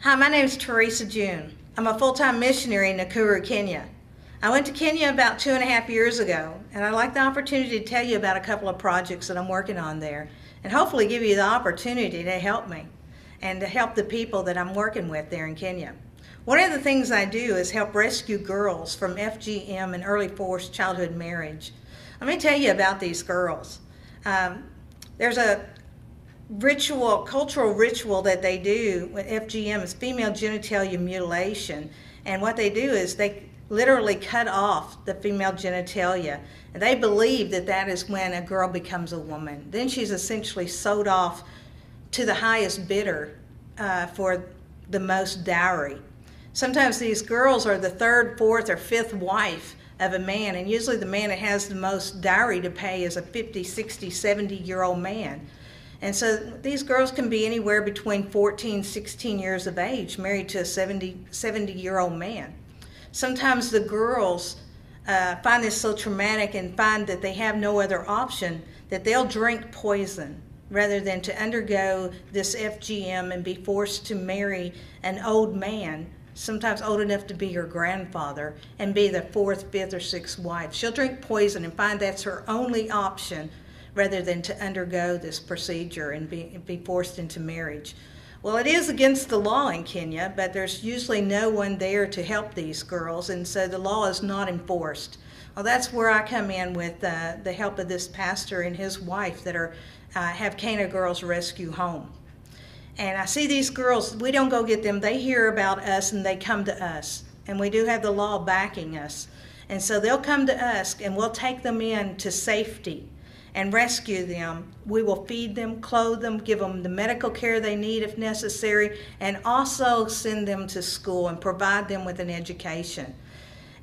Hi, my name is Teresa June. I'm a full-time missionary in Nakuru, Kenya. I went to Kenya about 2.5 years ago, and I'd like the opportunity to tell you about a couple of projects that I'm working on there, and hopefully give you the opportunity to help me and to help the people that I'm working with there in Kenya. One of the things I do is help rescue girls from FGM and early forced childhood marriage. Let me tell you about these girls. There's a cultural ritual that they do with FGM is female genitalia mutilation, and what they do is they literally cut off the female genitalia, and they believe that that is when a girl becomes a woman. Then she's essentially sold off to the highest bidder for the most dowry. Sometimes these girls are the third, fourth, or fifth wife of a man, and usually the man that has the most dowry to pay is a 50, 60, 70-year-old man. And so these girls can be anywhere between 14, 16 years of age, married to a 70-year-old man. Sometimes the girls find this so traumatic and find that they have no other option, that they'll drink poison rather than to undergo this FGM and be forced to marry an old man, sometimes old enough to be your grandfather, and be the fourth, fifth, or sixth wife. She'll drink poison and find that's her only option rather than to undergo this procedure and be forced into marriage. Well, it is against the law in Kenya, but there's usually no one there to help these girls, and so the law is not enforced. Well, that's where I come in with the help of this pastor and his wife that have Cana Girls Rescue Home. And I see these girls, we don't go get them, they hear about us and they come to us. And we do have the law backing us. And so they'll come to us and we'll take them in to safety and rescue them. We will feed them, clothe them, give them the medical care they need if necessary, and also send them to school and provide them with an education.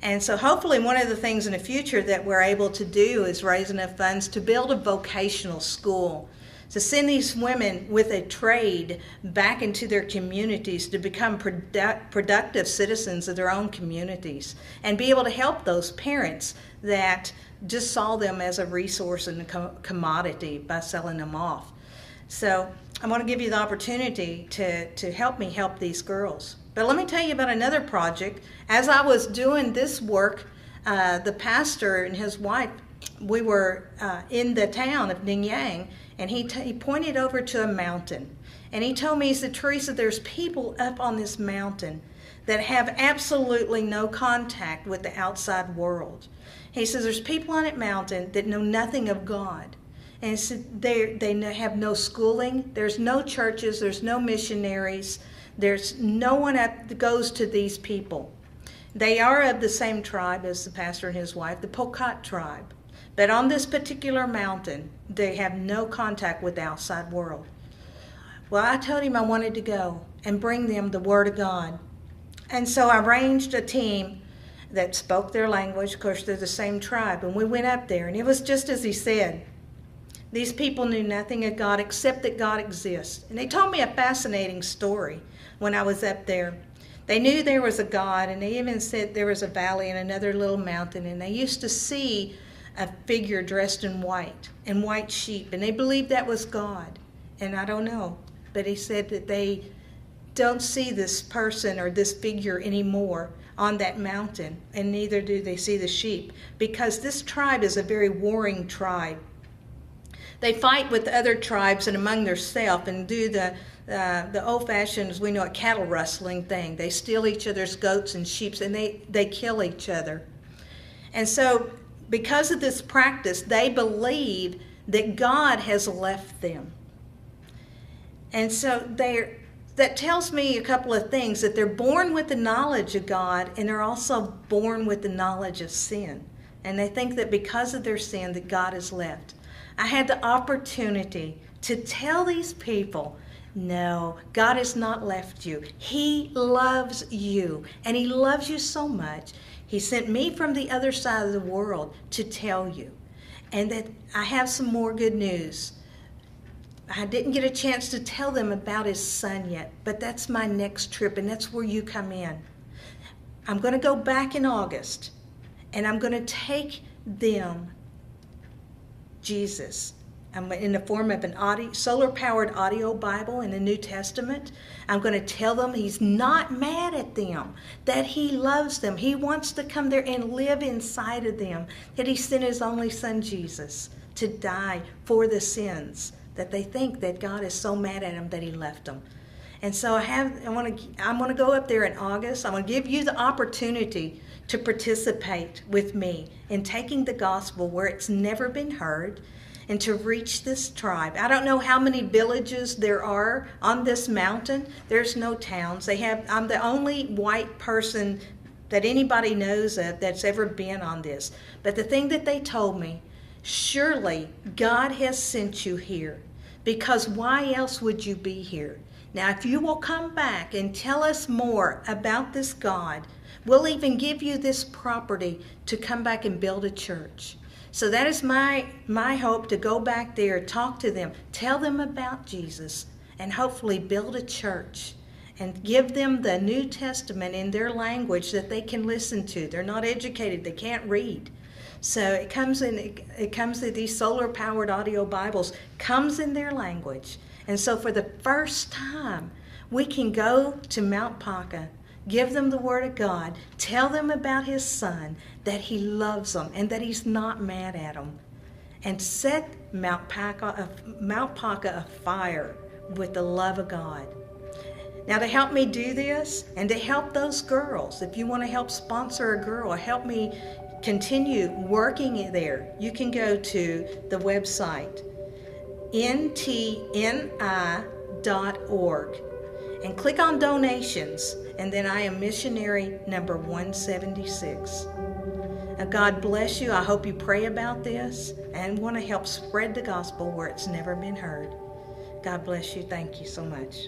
And so hopefully one of the things in the future that we're able to do is raise enough funds to build a vocational school, to send these women with a trade back into their communities to become productive citizens of their own communities and be able to help those parents that just saw them as a resource and a commodity by selling them off. So I want to give you the opportunity to help me help these girls. But let me tell you about another project. As I was doing this work, the pastor and his wife, we were in the town of Ningyang, and he pointed over to a mountain. And he told me, he said, Teresa, there's people up on this mountain that have absolutely no contact with the outside world. He says there's people on that mountain that know nothing of God. And he said they have no schooling, there's no churches, there's no missionaries, there's no one that goes to these people. They are of the same tribe as the pastor and his wife, the Pokot tribe. But on this particular mountain, they have no contact with the outside world. Well, I told him I wanted to go and bring them the Word of God. And so I arranged a team that spoke their language. Of course, they're the same tribe. And we went up there, and it was just as he said. These people knew nothing of God except that God exists. And they told me a fascinating story when I was up there. They knew there was a God, and they even said there was a valley and another little mountain, and they used to see a figure dressed in white sheep, and they believed that was God. And I don't know, but he said that they don't see this person or this figure anymore on that mountain, and neither do they see the sheep, because this tribe is a very warring tribe. They fight with other tribes and among themselves and do the old-fashioned, as we know, a cattle rustling thing. They steal each other's goats and sheep, and they kill each other. And so because of this practice, they believe that God has left them. And so that tells me a couple of things, that they're born with the knowledge of God, and they're also born with the knowledge of sin. And they think that because of their sin that God has left. I had the opportunity to tell these people, no, God has not left you. He loves you, and He loves you so much. He sent me from the other side of the world to tell you. And that I have some more good news. I didn't get a chance to tell them about His Son yet, but that's my next trip, and that's where you come in. I'm going to go back in August, and I'm going to take them Jesus. in the form of an solar-powered audio Bible in the New Testament. I'm going to tell them he's not mad at them, that he loves them. He wants to come there and live inside of them, that he sent his only son, Jesus, to die for the sins, that they think that God is so mad at them that he left them. And so I'm going to go up there in August. I'm going to give you the opportunity to participate with me in taking the gospel where it's never been heard and to reach this tribe. I don't know how many villages there are on this mountain. There's no towns. I'm the only white person that anybody knows of that's ever been on this. But the thing that they told me, surely God has sent you here, because why else would you be here? Now, if you will come back and tell us more about this God, we'll even give you this property to come back and build a church. So that is my hope, to go back there, talk to them, tell them about Jesus, and hopefully build a church and give them the New Testament in their language that they can listen to. They're not educated, they can't read. So it comes in these solar-powered audio Bibles, comes in their language. And so for the first time, we can go to Mount Pokot, give them the Word of God, tell them about His Son, that He loves them and that He's not mad at them, and set Mount Pokot afire with the love of God. Now, to help me do this and to help those girls, if you want to help sponsor a girl or help me continue working there, you can go to the website ntni.org and click on donations, and then I am missionary number 176. Now, God bless you. I hope you pray about this and want to help spread the gospel where it's never been heard. God bless you. Thank you so much.